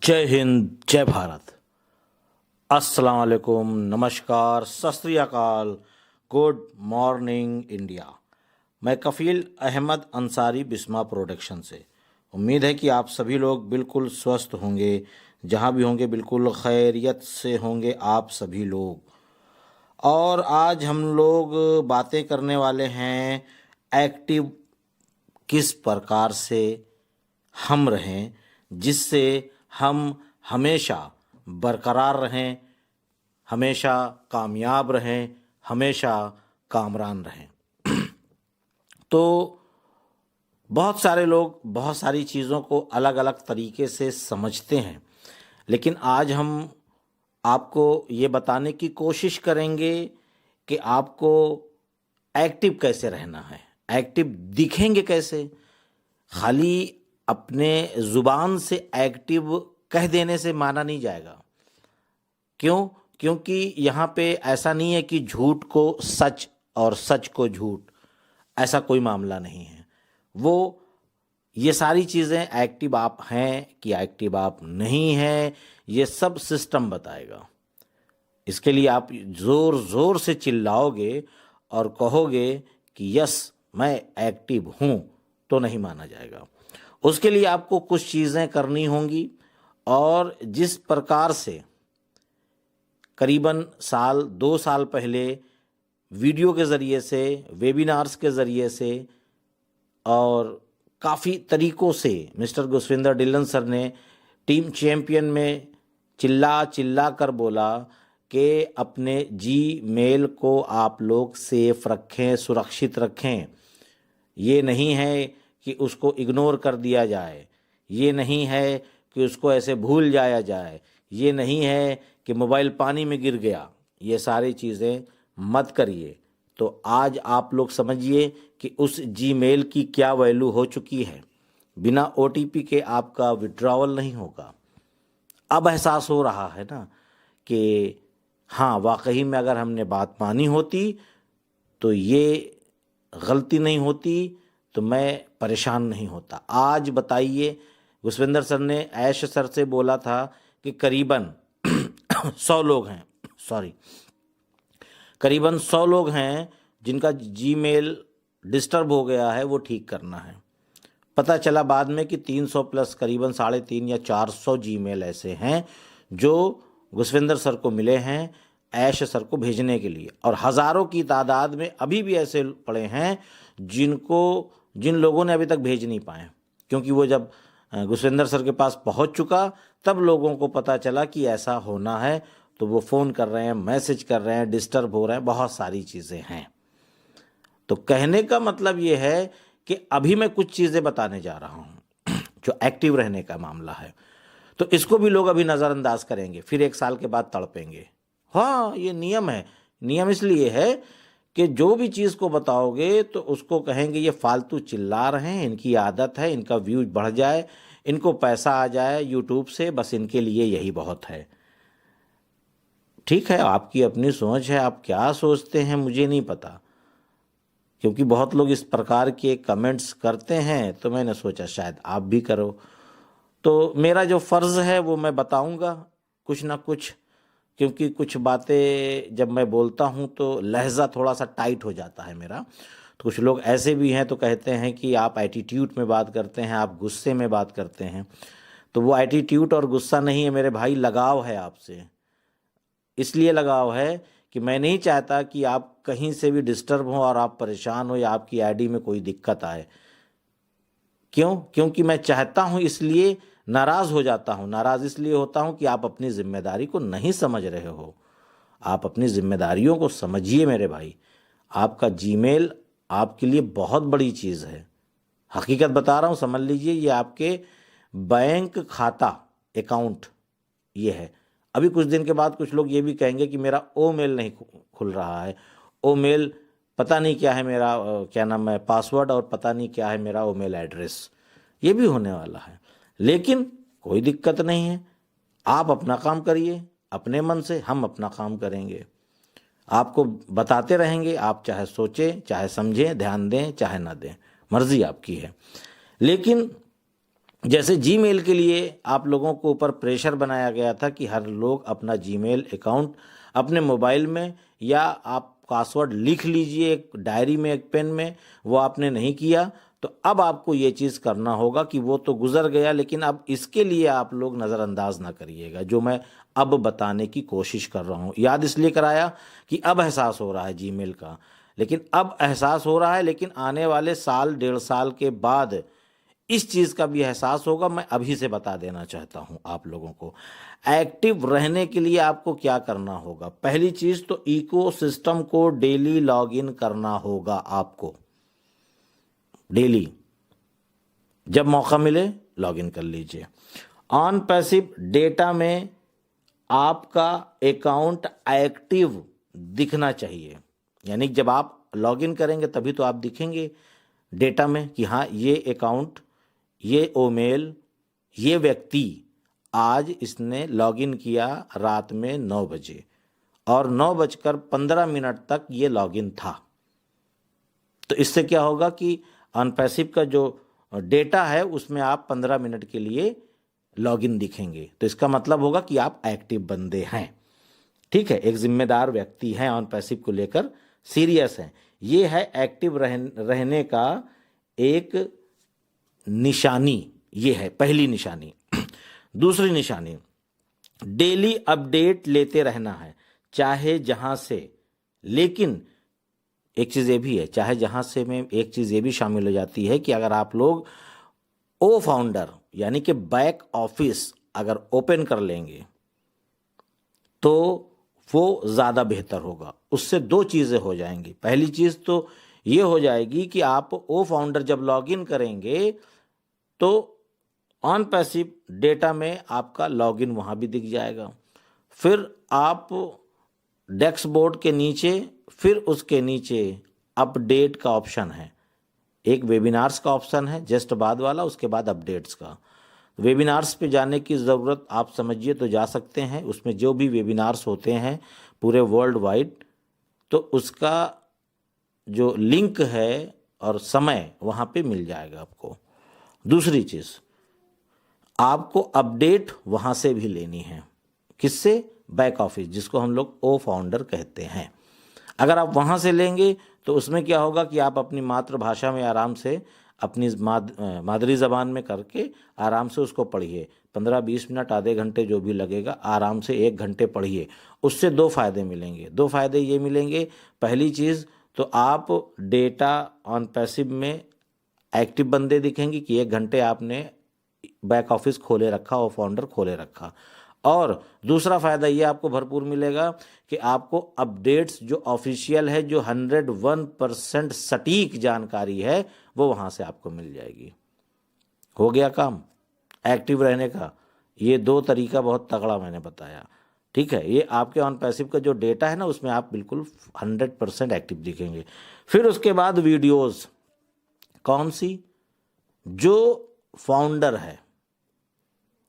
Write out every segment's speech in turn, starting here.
जय हिंद, जय भारत। अस्सलाम वालेकुम, नमस्कार, सत श्री अकाल, गुड मॉर्निंग इंडिया। मैं कफ़ील अहमद अंसारी, बिस्मा प्रोडक्शन से। उम्मीद है कि आप सभी लोग बिल्कुल स्वस्थ होंगे, जहां भी होंगे बिल्कुल खैरियत से होंगे आप सभी लोग। और आज हम लोग बातें करने वाले हैं एक्टिव किस प्रकार से हम रहें जिससे हम हमेशा बरकरार रहें, हमेशा कामयाब रहें, हमेशा कामरान रहें। तो बहुत सारे लोग बहुत सारी चीज़ों को अलग अलग तरीके से समझते हैं, लेकिन आज हम आपको ये बताने की कोशिश करेंगे कि आपको एक्टिव कैसे रहना है, एक्टिव दिखेंगे कैसे। खाली अपने ज़ुबान से एक्टिव कह देने से माना नहीं जाएगा। क्यों? क्योंकि यहाँ पे ऐसा नहीं है कि झूठ को सच और सच को झूठ, ऐसा कोई मामला नहीं है। वो ये सारी चीज़ें एक्टिव आप हैं कि एक्टिव आप नहीं हैं, ये सब सिस्टम बताएगा। इसके लिए आप ज़ोर ज़ोर से चिल्लाओगे और कहोगे कि यस मैं एक्टिव हूँ, तो नहीं माना जाएगा। उसके लिए आपको कुछ चीज़ें करनी होंगी, और जिस प्रकार से करीबन 2 साल पहले वीडियो के ज़रिए से, वेबिनार्स के ज़रिए से और काफ़ी तरीक़ों से मिस्टर गुरविंदर ढिल्लन सर ने टीम चैम्पियन में चिल्ला चिल्ला कर बोला कि अपने जीमेल को आप लोग सेफ रखें, सुरक्षित रखें। ये नहीं है कि उसको इग्नोर कर दिया जाए, ये नहीं है कि उसको ऐसे भूल जाया जाए, ये नहीं है कि मोबाइल पानी में गिर गया। ये सारी चीज़ें मत करिए। तो आज आप लोग समझिए कि उस जीमेल की क्या वैल्यू हो चुकी है। बिना ओटीपी के आपका विड्रॉवल नहीं होगा। अब एहसास हो रहा है ना कि हाँ, वाकई में अगर हमने बात मानी होती तो ये गलती नहीं होती, तो मैं परेशान नहीं होता। आज बताइए, गुरविंदर सर ने ऐश सर से बोला था कि करीबन 100 लोग हैं, करीबन 100 लोग हैं जिनका जीमेल डिस्टर्ब हो गया है, वो ठीक करना है। पता चला बाद में कि 300 प्लस, करीबन 350 या 400 जीमेल ऐसे हैं जो गुरविंदर सर को मिले हैं ऐश सर को भेजने के लिए, और हज़ारों की तादाद में अभी भी ऐसे पड़े हैं जिन लोगों ने अभी तक भेज नहीं पाए। क्योंकि वो जब गुरविंदर सर के पास पहुंच चुका, तब लोगों को पता चला कि ऐसा होना है, तो वो फ़ोन कर रहे हैं, मैसेज कर रहे हैं, डिस्टर्ब हो रहे हैं, बहुत सारी चीज़ें हैं। तो कहने का मतलब ये है कि अभी मैं कुछ चीज़ें बताने जा रहा हूँ जो एक्टिव रहने का मामला है। तो इसको भी लोग अभी नज़रअंदाज करेंगे, फिर 1 साल के बाद तड़पेंगे। हाँ, ये नियम है। नियम इसलिए है कि जो भी चीज़ को बताओगे तो उसको कहेंगे ये फालतू चिल्ला रहे हैं, इनकी आदत है, इनका व्यूज बढ़ जाए, इनको पैसा आ जाए यूट्यूब से, बस इनके लिए यही बहुत है। ठीक है, आपकी अपनी सोच है, आप क्या सोचते हैं मुझे नहीं पता, क्योंकि बहुत लोग इस प्रकार के कमेंट्स करते हैं, तो मैंने सोचा शायद आप भी करो। तो मेरा जो फ़र्ज़ है वो मैं बताऊंगा कुछ ना कुछ, क्योंकि कुछ बातें जब मैं बोलता हूँ तो लहज़ा थोड़ा सा टाइट हो जाता है मेरा। तो कुछ लोग ऐसे भी हैं तो कहते हैं कि आप एटीट्यूड में बात करते हैं, आप गुस्से में बात करते हैं। तो वो एटीट्यूड और गुस्सा नहीं है मेरे भाई, लगाव है आपसे। इसलिए लगाव है कि मैं नहीं चाहता कि आप कहीं से भी डिस्टर्ब हो और आप परेशान हो या आपकी आईडी में कोई दिक्कत आए। क्यों? क्योंकि मैं चाहता हूँ, इसलिए नाराज़ हो जाता हूँ। नाराज़ इसलिए होता हूँ कि आप अपनी जिम्मेदारी को नहीं समझ रहे हो। आप अपनी जिम्मेदारियों को समझिए मेरे भाई। आपका जीमेल आपके लिए बहुत बड़ी चीज़ है। हकीकत बता रहा हूँ, समझ लीजिए, ये आपके बैंक खाता अकाउंट ये है। अभी कुछ दिन के बाद कुछ लोग ये भी कहेंगे कि मेरा ओ मेल नहीं खुल रहा है, ओ मेल पता नहीं क्या है मेरा, क्या नाम है, पासवर्ड, और पता नहीं क्या है मेरा ओ मेल एड्रेस। ये भी होने वाला है, लेकिन कोई दिक्कत नहीं है। आप अपना काम करिए अपने मन से, हम अपना काम करेंगे। आपको बताते रहेंगे, आप चाहे सोचें, चाहे समझें, ध्यान दें, चाहे ना दें, मर्जी आपकी है। लेकिन जैसे जीमेल के लिए आप लोगों को ऊपर प्रेशर बनाया गया था कि हर लोग अपना जीमेल अकाउंट अपने मोबाइल में या आप पासवर्ड लिख लीजिए एक डायरी में एक पेन में, वो आपने नहीं किया। तो अब आपको ये चीज़ करना होगा कि वो तो गुजर गया, लेकिन अब इसके लिए आप लोग नज़रअंदाज ना करिएगा जो मैं अब बताने की कोशिश कर रहा हूँ। याद इसलिए कराया कि अब एहसास हो रहा है जीमेल का, लेकिन अब एहसास हो रहा है, लेकिन आने वाले साल 1.5 साल के बाद इस चीज़ का भी एहसास होगा। मैं अभी से बता देना चाहता हूं आप लोगों को। एक्टिव रहने के लिए आपको क्या करना होगा? पहली चीज़ तो इकोसिस्टम को डेली लॉगिन करना होगा आपको। डेली जब मौका मिले लॉगिन कर लीजिए। ऑन पैसिव डेटा में आपका अकाउंट एक्टिव दिखना चाहिए, यानी जब आप लॉगिन करेंगे तभी तो आप दिखेंगे डेटा में कि हाँ ये अकाउंट, ये ईमेल, ये व्यक्ति आज इसने लॉगिन किया रात में 9 बजे और 9:15 तक ये लॉगिन था। तो इससे क्या होगा कि अनपैसिव का जो डेटा है उसमें आप 15 मिनट के लिए लॉगिन दिखेंगे, तो इसका मतलब होगा कि आप एक्टिव बंदे हैं। ठीक है, एक जिम्मेदार व्यक्ति हैं, ऑन पैसिव को लेकर सीरियस हैं। ये है एक्टिव रहने का एक निशानी, ये है पहली निशानी। दूसरी निशानी, डेली अपडेट लेते रहना है, चाहे जहां से। लेकिन एक चीज़ ये भी है, चाहे जहां से में एक चीज़ ये भी शामिल हो जाती है कि अगर आप लोग ओ फाउंडर यानी कि बैक ऑफिस अगर ओपन कर लेंगे तो वो ज़्यादा बेहतर होगा। उससे दो चीज़ें हो जाएंगी। पहली चीज़ तो ये हो जाएगी कि आप ओ फाउंडर जब लॉगिन करेंगे तो ऑन पैसिव डेटा में आपका लॉगिन वहाँ भी दिख जाएगा। फिर आप डैशबोर्ड के नीचे, फिर उसके नीचे अपडेट का ऑप्शन है, एक वेबिनार्स का ऑप्शन है जस्ट बाद वाला, उसके बाद अपडेट्स का। वेबिनार्स पे जाने की ज़रूरत आप समझिए तो जा सकते हैं, उसमें जो भी वेबिनार्स होते हैं पूरे वर्ल्ड वाइड, तो उसका जो लिंक है और समय वहाँ पे मिल जाएगा आपको। दूसरी चीज़, आपको अपडेट वहाँ से भी लेनी है। किससे? बैक ऑफिस, जिसको हम लोग ओ फाउंडर कहते हैं। अगर आप वहाँ से लेंगे तो उसमें क्या होगा कि आप अपनी मातृभाषा में आराम से अपनी मादरी ज़बान में करके आराम से उसको पढ़िए। 15-20 मिनट, आधे घंटे जो भी लगेगा, आराम से 1 घंटे पढ़िए। उससे 2 फ़ायदे मिलेंगे। 2 फ़ायदे ये मिलेंगे, पहली चीज़ तो आप डेटा ऑन पैसिव में एक्टिव बंदे दिखेंगे कि 1 घंटे आपने बैक ऑफिस खोले रखा, ओ फाउंडर खोले रखा। और दूसरा फ़ायदा ये आपको भरपूर मिलेगा कि आपको अपडेट्स जो ऑफिशियल है, जो 101% सटीक जानकारी है, वो वहाँ से आपको मिल जाएगी। हो गया काम एक्टिव रहने का। ये 2 तरीका बहुत तगड़ा मैंने बताया। ठीक है, ये आपके ऑन पैसिव का जो डेटा है ना, उसमें आप बिल्कुल 100% एक्टिव दिखेंगे। फिर उसके बाद वीडियोज़, कौन सी? जो फाउंडर है,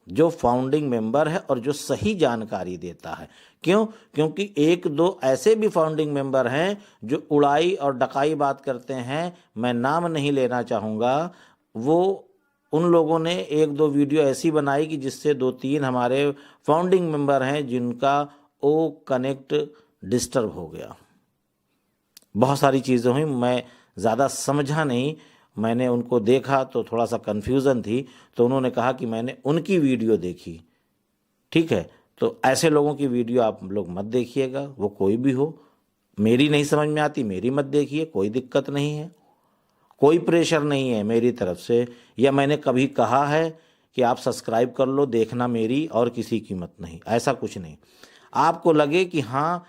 जो फाउंडिंग मेंबर है और जो सही जानकारी देता है। क्यों? क्योंकि 1-2 ऐसे भी फाउंडिंग मेंबर हैं जो उड़ाई और डकाई बात करते हैं, मैं नाम नहीं लेना चाहूँगा। वो उन लोगों ने 1-2 वीडियो ऐसी बनाई कि जिससे 2-3 हमारे फाउंडिंग मेंबर हैं जिनका ओ कनेक्ट डिस्टर्ब हो गया। बहुत सारी चीज़ें हुई, मैं ज़्यादा समझा नहीं, मैंने उनको देखा तो थोड़ा सा कन्फ्यूज़न थी, तो उन्होंने कहा कि मैंने उनकी वीडियो देखी। ठीक है, तो ऐसे लोगों की वीडियो आप लोग मत देखिएगा, वो कोई भी हो। मेरी नहीं समझ में आती, मेरी मत देखिए, कोई दिक्कत नहीं है, कोई प्रेशर नहीं है मेरी तरफ से, या मैंने कभी कहा है कि आप सब्सक्राइब कर लो, देखना मेरी और किसी की मत नहीं, ऐसा कुछ नहीं। आपको लगे कि हाँ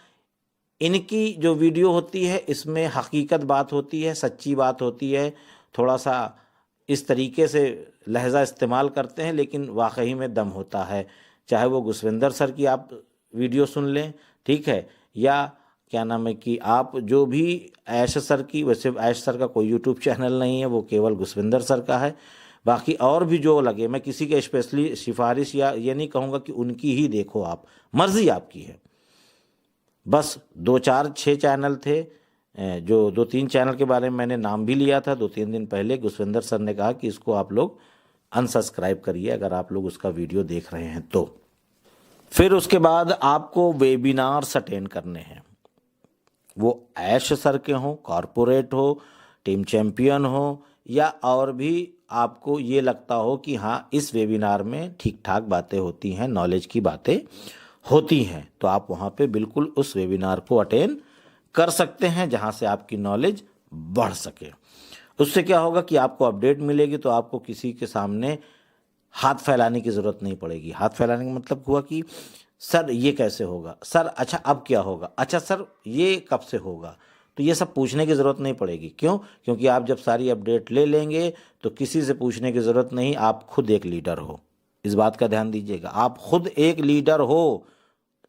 इनकी जो वीडियो होती है इसमें हकीकत बात होती है, सच्ची बात होती है, थोड़ा सा इस तरीके से लहजा इस्तेमाल करते हैं लेकिन वाकई में दम होता है। चाहे वो गुसविंदर सर की आप वीडियो सुन लें, ठीक है, या क्या नाम है कि आप जो भी ऐश सर की, वैसे ऐश सर का कोई यूट्यूब चैनल नहीं है, वो केवल गुसविंदर सर का है। बाकी और भी जो लगे, मैं किसी के स्पेशली सिफारिश या ये नहीं कहूँगा कि उनकी ही देखो, आप मर्ज़ी आपकी है। बस 2-4-6 चैनल थे, जो 2-3 चैनल के बारे में मैंने नाम भी लिया था 2-3 दिन पहले। गुसविंदर सर ने कहा कि इसको आप लोग अनसब्सक्राइब करिए अगर आप लोग उसका वीडियो देख रहे हैं तो। फिर उसके बाद आपको वेबिनार्स अटेंड करने हैं, वो ऐश सर के हों, कॉरपोरेट हो, टीम चैंपियन हो, या और भी आपको ये लगता हो कि हाँ इस वेबिनार में ठीक ठाक बातें होती हैं, नॉलेज की बातें होती हैं, तो आप वहाँ पे बिल्कुल उस वेबिनार को अटेंड कर सकते हैं जहाँ से आपकी नॉलेज बढ़ सके। उससे क्या होगा कि आपको अपडेट मिलेगी, तो आपको किसी के सामने हाथ फैलाने की ज़रूरत नहीं पड़ेगी। हाथ फैलाने का मतलब हुआ कि सर ये कैसे होगा, सर अच्छा अब क्या होगा, अच्छा सर ये कब से होगा, तो ये सब पूछने की ज़रूरत नहीं पड़ेगी। क्यों? क्योंकि आप जब सारी अपडेट ले लेंगे तो किसी से पूछने की ज़रूरत नहीं, आप खुद एक लीडर हो। इस बात का ध्यान दीजिएगा, आप खुद एक लीडर हो।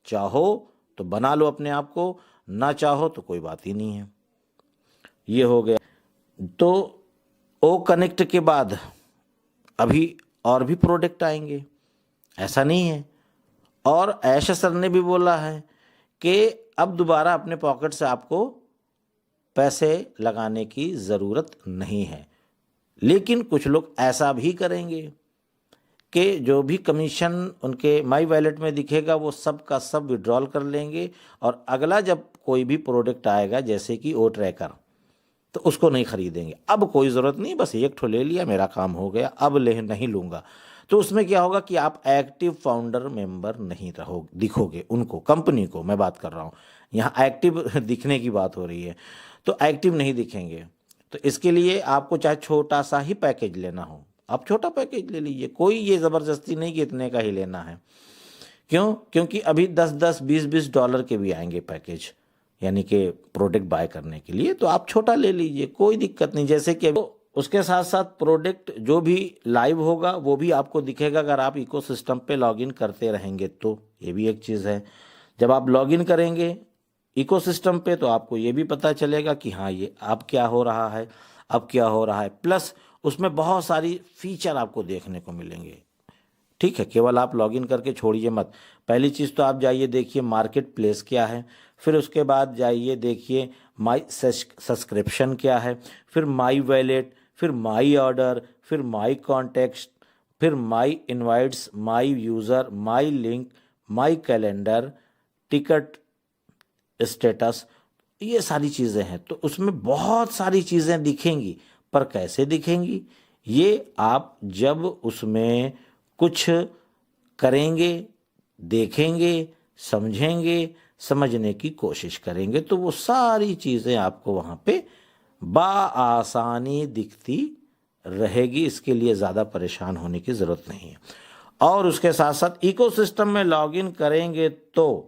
चाहो तो बना लो अपने आप को, ना चाहो तो कोई बात ही नहीं है। ये हो गया। तो ओ कनेक्ट के बाद अभी और भी प्रोडक्ट आएंगे, ऐसा नहीं है। और ऐशा सर ने भी बोला है कि अब दोबारा अपने पॉकेट से आपको पैसे लगाने की ज़रूरत नहीं है। लेकिन कुछ लोग ऐसा भी करेंगे कि जो भी कमीशन उनके माई वैलेट में दिखेगा वो सब का सब विड्रॉल कर लेंगे, और अगला जब कोई भी प्रोडक्ट आएगा जैसे कि ओ ट्रैकर, तो उसको नहीं खरीदेंगे। अब कोई ज़रूरत नहीं, बस एक ठो ले लिया, मेरा काम हो गया, अब ले नहीं लूँगा। तो उसमें क्या होगा कि आप एक्टिव फाउंडर मेंबर नहीं रहो दिखोगे उनको, कंपनी को मैं बात कर रहा हूँ, यहाँ एक्टिव दिखने की बात हो रही है, तो एक्टिव नहीं दिखेंगे। तो इसके लिए आपको चाहे छोटा सा ही पैकेज लेना हो, आप छोटा पैकेज ले लीजिए, कोई ये ज़बरदस्ती नहीं कि इतने का ही लेना है। क्यों? क्योंकि अभी 10-10, 20-20 डॉलर के भी आएंगे पैकेज, यानी कि प्रोडक्ट बाय करने के लिए, तो आप छोटा ले लीजिए, कोई दिक्कत नहीं। जैसे कि उसके साथ साथ प्रोडक्ट जो भी लाइव होगा वो भी आपको दिखेगा अगर आप इकोसिस्टम पे लॉगिन करते रहेंगे, तो ये भी एक चीज़ है। जब आप लॉगिन करेंगे इकोसिस्टम पे तो आपको ये भी पता चलेगा कि हाँ ये अब क्या हो रहा है, अब क्या हो रहा है। प्लस उसमें बहुत सारी फीचर आपको देखने को मिलेंगे। ठीक है, केवल आप लॉगिन करके छोड़िए मत। पहली चीज़ तो आप जाइए देखिए मार्केट प्लेस क्या है, फिर उसके बाद जाइए देखिए माई सब्सक्रिप्शन क्या है, फिर माई वैलेट, फिर माई ऑर्डर, फिर माई कॉन्टेक्स्ट, फिर my invites, my user, my link, my calendar, ticket status, ये सारी चीज़ें हैं। तो उसमें बहुत सारी चीज़ें दिखेंगी, पर कैसे दिखेंगी ये आप जब उसमें कुछ करेंगे, देखेंगे, समझेंगे, समझने की कोशिश करेंगे, तो वो सारी चीज़ें आपको वहाँ पे बाआसानी दिखती रहेगी। इसके लिए ज़्यादा परेशान होने की ज़रूरत नहीं है। और उसके साथ साथ इकोसिस्टम में लॉगिन करेंगे तो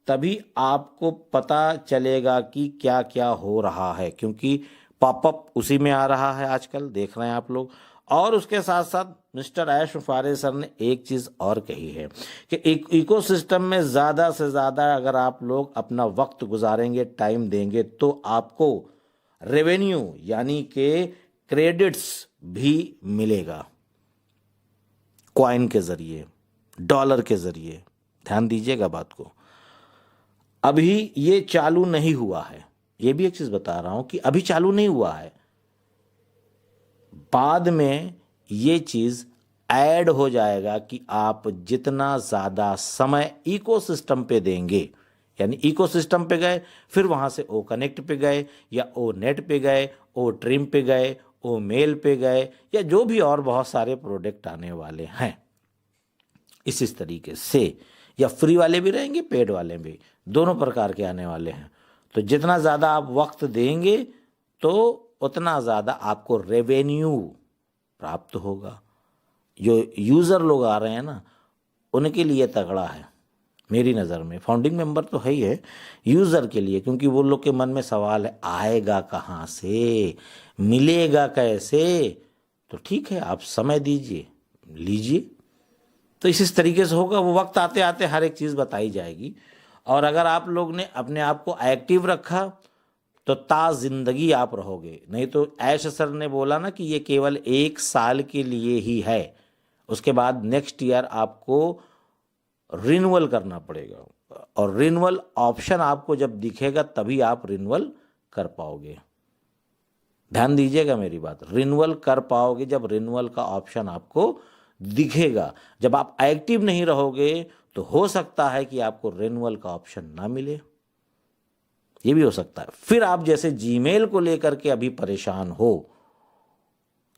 तभी आपको पता चलेगा कि क्या क्या हो रहा है, क्योंकि पॉपअप उसी में आ रहा है आजकल, देख रहे हैं आप लोग। और उसके साथ साथ मिस्टर ऐश मुफारे सर ने एक चीज़ और कही है कि एक इकोसिस्टम में ज़्यादा से ज़्यादा अगर आप लोग अपना वक्त गुजारेंगे, टाइम देंगे, तो आपको रेवेन्यू यानी कि क्रेडिट्स भी मिलेगा, कॉइन के ज़रिए, डॉलर के ज़रिए। ध्यान दीजिएगा बात को। अभी ये चालू नहीं हुआ है, ये भी एक चीज़ बता रहा हूँ कि अभी चालू नहीं हुआ है, बाद में ये चीज़ ऐड हो जाएगा कि आप जितना ज़्यादा समय इकोसिस्टम पे देंगे, यानी इकोसिस्टम पे गए, फिर वहाँ से ओ कनेक्ट पे गए, या ओ नेट पे गए, ओ ट्रिम पे गए, ओ मेल पे गए, या जो भी और बहुत सारे प्रोडक्ट आने वाले हैं इस तरीके से, या फ्री वाले भी रहेंगे, पेड वाले भी, दोनों प्रकार के आने वाले हैं। तो जितना ज़्यादा आप वक्त देंगे तो उतना ज़्यादा आपको रेवेन्यू प्राप्त होगा। जो यूज़र लोग आ रहे हैं ना, उनके लिए तगड़ा है मेरी नज़र में। फाउंडिंग मेंबर तो है ही है, यूज़र के लिए, क्योंकि वो लोग के मन में सवाल है आएगा कहाँ से, मिलेगा कैसे। तो ठीक है, आप समय दीजिए, लीजिए। तो इस तरीके से होगा, वो वक्त आते आते हर एक चीज़ बताई जाएगी। और अगर आप लोग ने अपने आप को एक्टिव रखा तो ज़िंदगी आप रहोगे। नहीं तो ऐश सर ने बोला ना कि ये केवल 1 साल के लिए ही है, उसके बाद नेक्स्ट ईयर आपको रिन्यूअल करना पड़ेगा, और रिन्यूअल ऑप्शन आपको जब दिखेगा तभी आप रिन्यूअल कर पाओगे। ध्यान दीजिएगा मेरी बात, रिन्यूअल कर पाओगे जब रिन्यूअल का ऑप्शन आपको दिखेगा। जब आप एक्टिव नहीं रहोगे तो हो सकता है कि आपको रिन्यूअल का ऑप्शन ना मिले, ये भी हो सकता है। फिर आप जैसे जीमेल को लेकर के अभी परेशान हो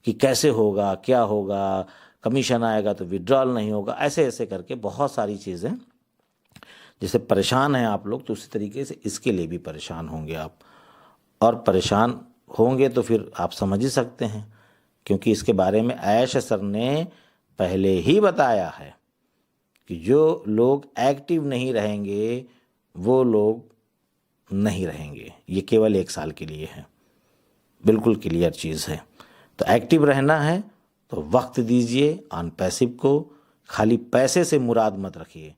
कि कैसे होगा, क्या होगा, कमीशन आएगा तो विड्रॉल नहीं होगा, ऐसे ऐसे करके बहुत सारी चीज़ें जैसे परेशान हैं आप लोग, तो उसी तरीके से इसके लिए भी परेशान होंगे आप। और परेशान होंगे तो फिर आप समझ ही सकते हैं, क्योंकि इसके बारे में ऐश सर ने पहले ही बताया है कि जो लोग एक्टिव नहीं रहेंगे वो लोग नहीं रहेंगे, ये केवल 1 साल के लिए है, बिल्कुल क्लियर चीज़ है। तो एक्टिव रहना है तो वक्त दीजिए ऑन पैसिव को, खाली पैसे से मुराद मत रखिए।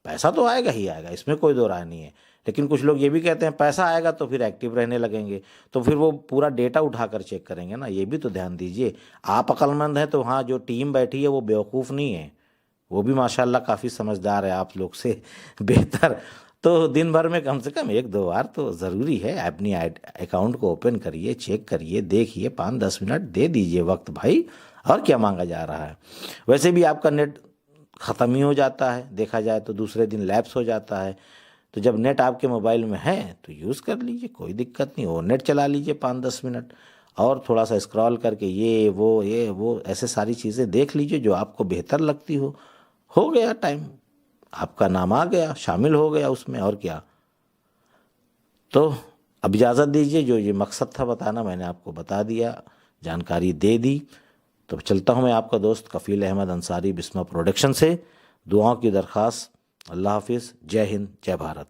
पैसा तो आएगा ही आएगा, इसमें कोई दो राय नहीं है, लेकिन कुछ लोग ये भी कहते हैं पैसा आएगा तो फिर एक्टिव रहने लगेंगे, तो फिर वो पूरा डेटा उठाकर चेक करेंगे ना, ये भी तो ध्यान दीजिए। आप अक्लमंद हैं तो हाँ, जो टीम बैठी है वो बेवकूफ़ नहीं है, वो भी माशाल्लाह काफ़ी समझदार है आप लोग से बेहतर। तो दिन भर में कम से कम 1-2 बार तो ज़रूरी है अपनी अकाउंट को ओपन करिए, चेक करिए, देखिए, 5-10 मिनट दे दीजिए वक्त भाई, और क्या मांगा जा रहा है। वैसे भी आपका नेट ख़त्म ही हो जाता है, देखा जाए तो दूसरे दिन लैप्स हो जाता है। तो जब नेट आपके मोबाइल में है तो यूज़ कर लीजिए, कोई दिक्कत नहीं, और नेट चला लीजिए 5-10 मिनट, और थोड़ा सा स्क्रॉल करके ये वो ऐसे सारी चीज़ें देख लीजिए जो आपको बेहतर लगती हो गया टाइम, आपका नाम आ गया, शामिल हो गया उसमें, और क्या। तो अब इजाज़त दीजिए, जो ये मकसद था बताना मैंने आपको बता दिया, जानकारी दे दी। तो चलता हूँ मैं आपका दोस्त कफ़ील अहमद अंसारी बिस्मा प्रोडक्शन से। दुआओं की दरख्वास्त। अल्लाह हाफिज़, जय हिंद, जय भारत।